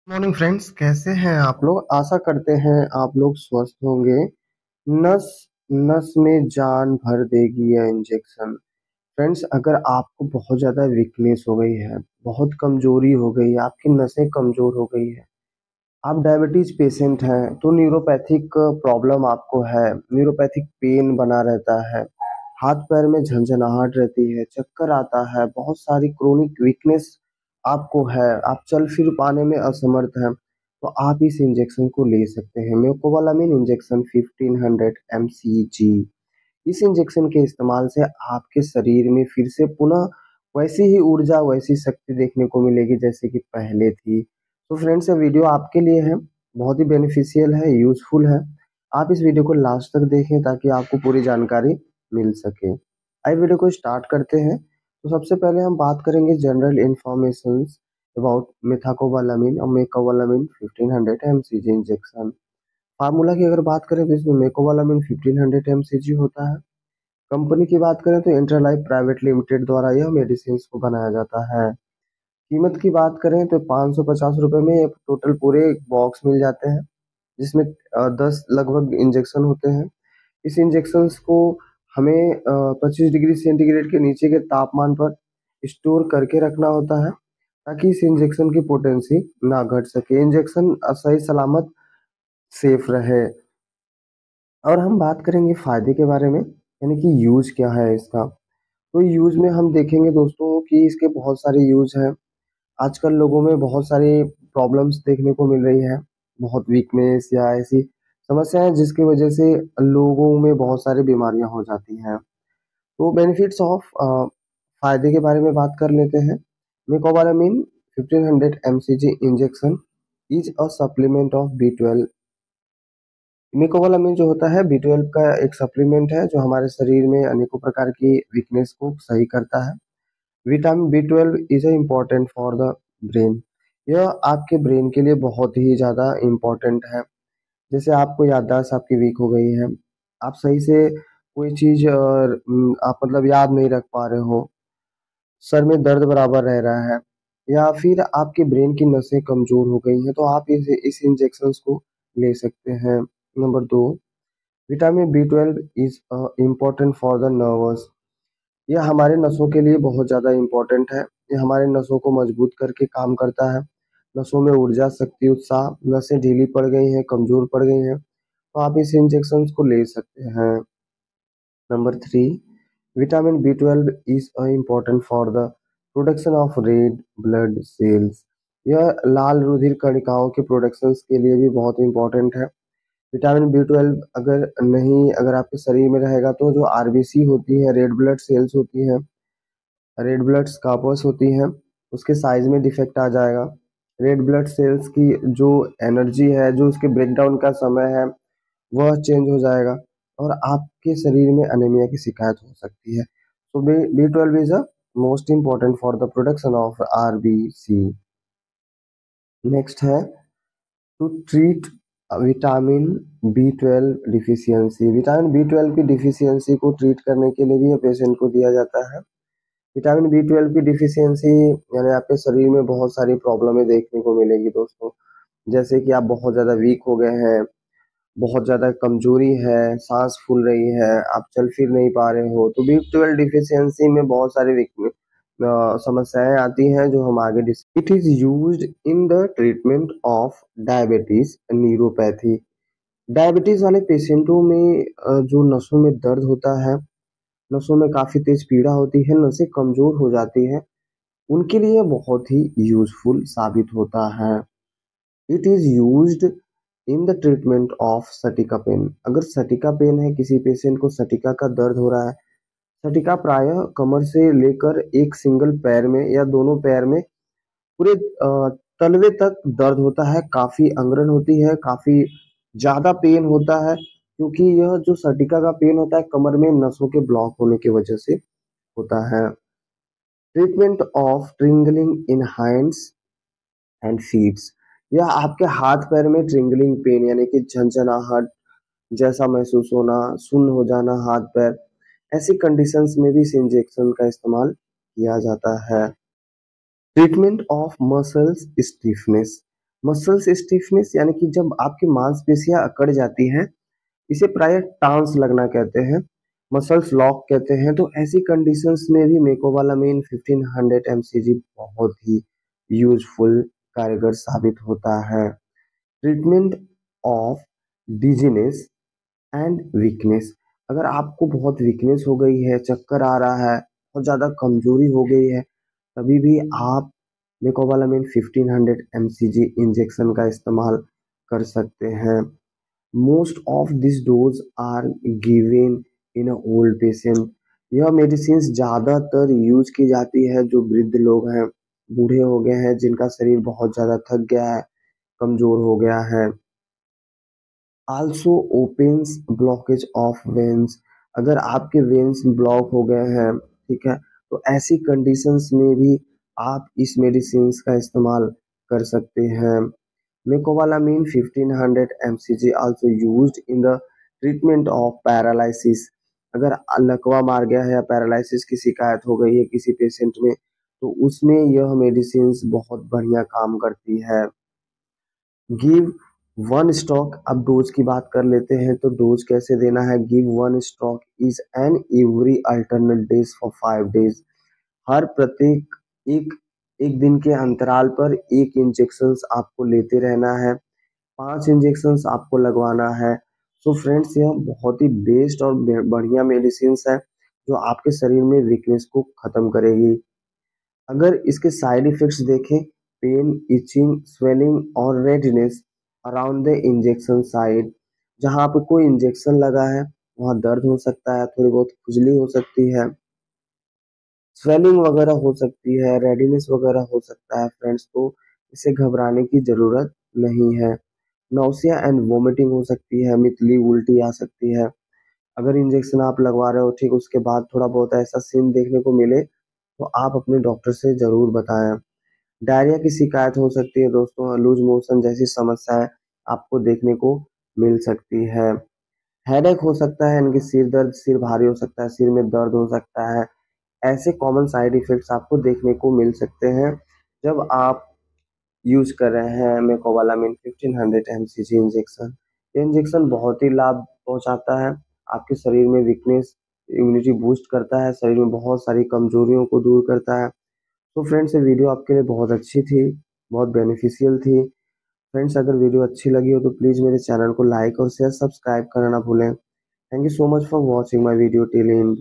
Morning friends, कैसे हैं आप लोग। आशा करते हैं आप लोग स्वस्थ होंगे। नस नस में जान भर देगी यह इंजेक्शन। फ्रेंड्स, अगर आपको बहुत ज़्यादा वीकनेस हो गई है, बहुत कमजोरी हो गई है, आपकी नसें कमजोर हो गई है, आप डायबिटीज पेशेंट हैं, तो न्यूरोपैथिक प्रॉब्लम आपको है, न्यूरोपैथिक पेन बना रहता है, हाथ पैर में झंझनाहट रहती है, चक्कर आता है, बहुत सारी क्रोनिक वीकनेस आपको है, आप चल फिर पाने में असमर्थ हैं, तो आप इस इंजेक्शन को ले सकते हैं। मेकोबालामिन इंजेक्शन 1500 mcg। इस इंजेक्शन के इस्तेमाल से आपके शरीर में फिर से पुनः वैसी ही ऊर्जा, वैसी शक्ति देखने को मिलेगी जैसे कि पहले थी। तो फ्रेंड्स, ये वीडियो आपके लिए है, बहुत ही बेनिफिशियल है, यूजफुल है। आप इस वीडियो को लास्ट तक देखें ताकि आपको पूरी जानकारी मिल सके। आइए वीडियो को स्टार्ट करते हैं। तो सबसे पहले हम बात करेंगे जनरल इंफॉर्मेशन अबाउट मेथाकोबालामिन और मेकोबालामिन 1500 mcg इंजेक्शन। फार्मूला की अगर बात करें तो इसमें मेकोबालामिन 1500 mcg होता है। कंपनी की बात करें तो इंटरलाइफ प्राइवेट लिमिटेड द्वारा यह मेडिसिन को बनाया जाता है। कीमत की बात करें तो 550 रुपये में ये टोटल पूरे बॉक्स मिल जाते हैं, जिसमें 10 लगभग इंजेक्शन होते हैं। इस इंजेक्शन को हमें 25 डिग्री सेंटीग्रेड के नीचे के तापमान पर स्टोर करके रखना होता है, ताकि इस इंजेक्शन की पोटेंसी ना घट सके, इंजेक्शन सही सलामत सेफ रहे। और हम बात करेंगे फायदे के बारे में, यानी कि यूज क्या है इसका। तो यूज में हम देखेंगे दोस्तों कि इसके बहुत सारे यूज हैं। आजकल लोगों में बहुत सारी प्रॉब्लम्स देखने को मिल रही है, बहुत वीकनेस या ऐसी समस्याएं जिसकी वजह से लोगों में बहुत सारी बीमारियां हो जाती हैं। तो बेनिफिट्स ऑफ फायदे के बारे में बात कर लेते हैं। मेकोबालामिन 1500 mcg injection is a supplement of B12। मेकोबालामिन जो होता है B12 का एक सप्लीमेंट है, जो हमारे शरीर में अनेकों प्रकार की वीकनेस को सही करता है। Vitamin B12 is a important for the brain. यह आपके ब्रेन के लिए बहुत ही ज़्यादा इम्पोर्टेंट है। जैसे आपको याददाश्त आपकी वीक हो गई है, आप सही से कोई चीज़ आप मतलब याद नहीं रख पा रहे हो, सर में दर्द बराबर रह रहा है, या फिर आपके ब्रेन की नसें कमज़ोर हो गई हैं, तो आप इस इंजेक्शंस को ले सकते हैं। Number 2, vitamin B12 is important for the nervous. यह हमारे नसों के लिए बहुत ज़्यादा इम्पोर्टेंट है। ये हमारे नसों को मजबूत करके काम करता है। नसों में ऊर्जा, शक्ति, उत्साह, नसें ढीली पड़ गई हैं, कमज़ोर पड़ गई हैं, तो आप इस इंजेक्शन को ले सकते हैं। Number 3, vitamin B12 is important for the production of red blood cells. यह लाल रुधिर कणिकाओं के प्रोडक्शन के लिए भी बहुत इम्पोर्टेंट है। विटामिन B12 अगर आपके शरीर में रहेगा, तो जो आरबीसी होती है, रेड ब्लड सेल्स होती हैं, रेड ब्लड स्कापर्स होती हैं, उसके साइज में डिफेक्ट आ जाएगा। रेड ब्लड सेल्स की जो एनर्जी है, जो उसके ब्रेकडाउन का समय है, वह चेंज हो जाएगा और आपके शरीर में अनीमिया की शिकायत हो सकती है। तो B12 is a most important for the production of RBC. Next है to treat vitamin B12 deficiency. Vitamin B12 की डिफिशियंसी को ट्रीट करने के लिए भी ये पेशेंट को दिया जाता है। विटामिन B12 की डिफिशियंसी यानी आपके शरीर में बहुत सारी प्रॉब्लमें देखने को मिलेगी दोस्तों। जैसे कि आप बहुत ज़्यादा वीक हो गए हैं, बहुत ज़्यादा कमजोरी है, सांस फूल रही है, आप चल फिर नहीं पा रहे हो, तो B12 डिफिशियंसी में बहुत सारी समस्याएं आती हैं, जो हम आगे discuss. It is used in the treatment of diabetes neuropathy. Diabetes वाले पेशेंटों में जो नसों में दर्द होता है, नसों में काफी तेज पीड़ा होती है, नसें कमजोर हो जाती है, उनके लिए बहुत ही यूजफुल साबित होता है। It is used in the treatment of sciatica pain. अगर सटिका पेन है, किसी पेशेंट को सटिका का दर्द हो रहा है, सटिका प्रायः कमर से लेकर एक सिंगल पैर में या दोनों पैर में पूरे तलवे तक दर्द होता है, काफी अंगरन होती है, काफी ज्यादा पेन होता है, क्योंकि यह जो सटिका का पेन होता है कमर में नसों के ब्लॉक होने की वजह से होता है। Treatment of tingling in hands and feets. यह आपके हाथ पैर में ट्रिंगलिंग पेन यानी कि झंझनाहट जैसा महसूस होना, सुन्न हो जाना हाथ पैर, ऐसी कंडीशंस में भी इस इंजेक्शन का इस्तेमाल किया जाता है। Treatment of muscles stiffness. Muscles stiffness यानी कि जब आपकी मांसपेशियां अकड़ जाती हैं, इसे प्राय टांस लगना कहते हैं, मसल्स लॉक कहते हैं। तो ऐसी कंडीशंस में भी मेकोबालामिन 1500 mcg बहुत ही यूजफुल कारगर साबित होता है। Treatment of dizziness and weakness, अगर आपको बहुत वीकनेस हो गई है, चक्कर आ रहा है, बहुत ज़्यादा कमजोरी हो गई है, तभी भी आप मेकोबालामिन 1500 mcg इंजेक्शन का इस्तेमाल कर सकते हैं। Most of this dose are given in a old patient. यह मेडिसिन ज़्यादातर यूज की जाती है जो वृद्ध लोग हैं, बूढ़े हो गए हैं, जिनका शरीर बहुत ज़्यादा थक गया है, कमजोर हो गया है। Also opens blockage of veins, अगर आपके वेन्स ब्लॉक हो गए हैं, ठीक है, तो ऐसी कंडीशंस में भी आप इस मेडिसिन का इस्तेमाल कर सकते हैं। मेकोबालामिन 1500 mcg also used in the treatment of paralysis, अगर लकवा मार गया है या पैरालिसिस की शिकायत हो गई है किसी पेशेंट में, तो उसमें यह मेडिसिन बहुत बढ़िया काम करती है। गिव वन स्टॉक, अब डोज की बात कर लेते हैं, तो डोज कैसे देना है। Give one stock is an every alternate days for 5 days, हर प्रत्येक एक एक दिन के अंतराल पर एक इंजेक्शन आपको लेते रहना है, 5 इंजेक्शन आपको लगवाना है। सो फ्रेंड्स, यह बहुत ही बेस्ट और बढ़िया मेडिसिन है जो आपके शरीर में वीकनेस को खत्म करेगी। अगर इसके साइड इफेक्ट्स देखें, पेन, इचिंग, स्वेलिंग और redness around the injection site, जहाँ पे कोई इंजेक्शन लगा है वहाँ दर्द हो सकता है, थोड़ी बहुत खुजली हो सकती है, स्वेलिंग वगैरह हो सकती है, रेडनेस वगैरह हो सकता है फ्रेंड्स, तो इसे घबराने की ज़रूरत नहीं है। नौसिया एंड वोमिटिंग हो सकती है, मितली उल्टी आ सकती है। अगर इंजेक्शन आप लगवा रहे हो, ठीक उसके बाद थोड़ा बहुत ऐसा सीन देखने को मिले, तो आप अपने डॉक्टर से ज़रूर बताएं। डायरिया की शिकायत हो सकती है दोस्तों, लूज मोशन जैसी समस्याएं आपको देखने को मिल सकती है। हेडेक हो सकता है, यानी कि सिर दर्द, सिर भारी हो सकता है, सिर में दर्द हो सकता है। ऐसे कॉमन साइड इफेक्ट्स आपको देखने को मिल सकते हैं जब आप यूज कर रहे हैं मेकोबालामिन 1500 mcg इंजेक्शन। ये इंजेक्शन बहुत ही लाभ पहुंचाता है, आपके शरीर में वीकनेस, इम्यूनिटी बूस्ट करता है, शरीर में बहुत सारी कमजोरियों को दूर करता है। तो फ्रेंड्स, ये वीडियो आपके लिए बहुत अच्छी थी, बहुत बेनिफिशियल थी। फ्रेंड्स, अगर वीडियो अच्छी लगी हो तो प्लीज़ मेरे चैनल को लाइक और शेयर, सब्सक्राइब करना ना भूलें। Thank you so much for watching my video till and.